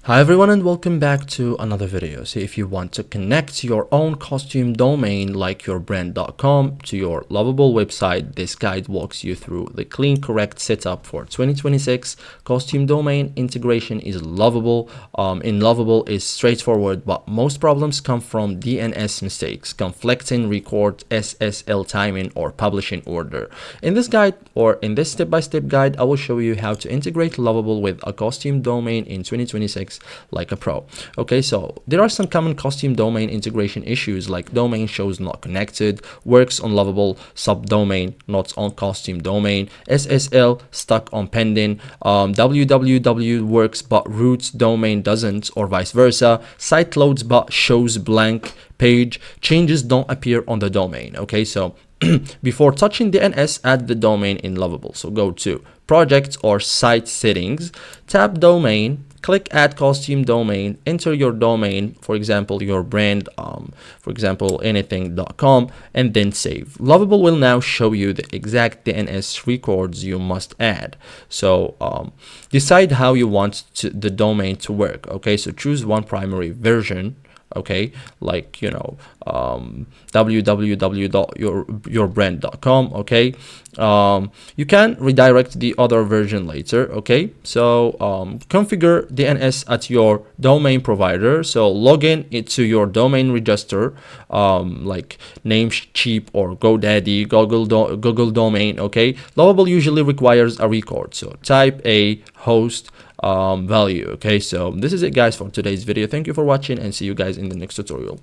Hi everyone and welcome back to another video. So if you want to connect your own costume domain like your brand.com to your Lovable website, this guide walks you through the clean, correct setup for 2026 costume domain integration is Lovable. In Lovable is straightforward, but most problems come from DNS mistakes, conflicting record, SSL timing, or publishing order. In this guide or in this step-by-step guide, I will show you how to integrate Lovable with a costume domain in 2026 like a pro. Okay, so there are some common costume domain integration issues like domain shows not connected, works on Lovable subdomain not on costume domain, SSL stuck on pending, www works but root domain doesn't, or vice versa, site loads but shows blank page, changes don't appear on the domain. Okay, so before touching DNS, add the domain in Lovable. So go to project or site settings, tap domain, click add costume domain, enter your domain, for example your brand, for example anything.com, and then save. Lovable will now show you the exact DNS records you must add. So decide how you want the domain to work. Okay, so choose one primary version. Okay, like www.yourbrand.com. okay, you can redirect the other version later. Okay, so configure DNS at your domain provider. So log in into your domain register, like Namecheap or GoDaddy, Google domain. Okay, Lovable usually requires a record, so type a host value. Okay, so this is it guys for today's video. Thank you for watching and see you guys in the next tutorial.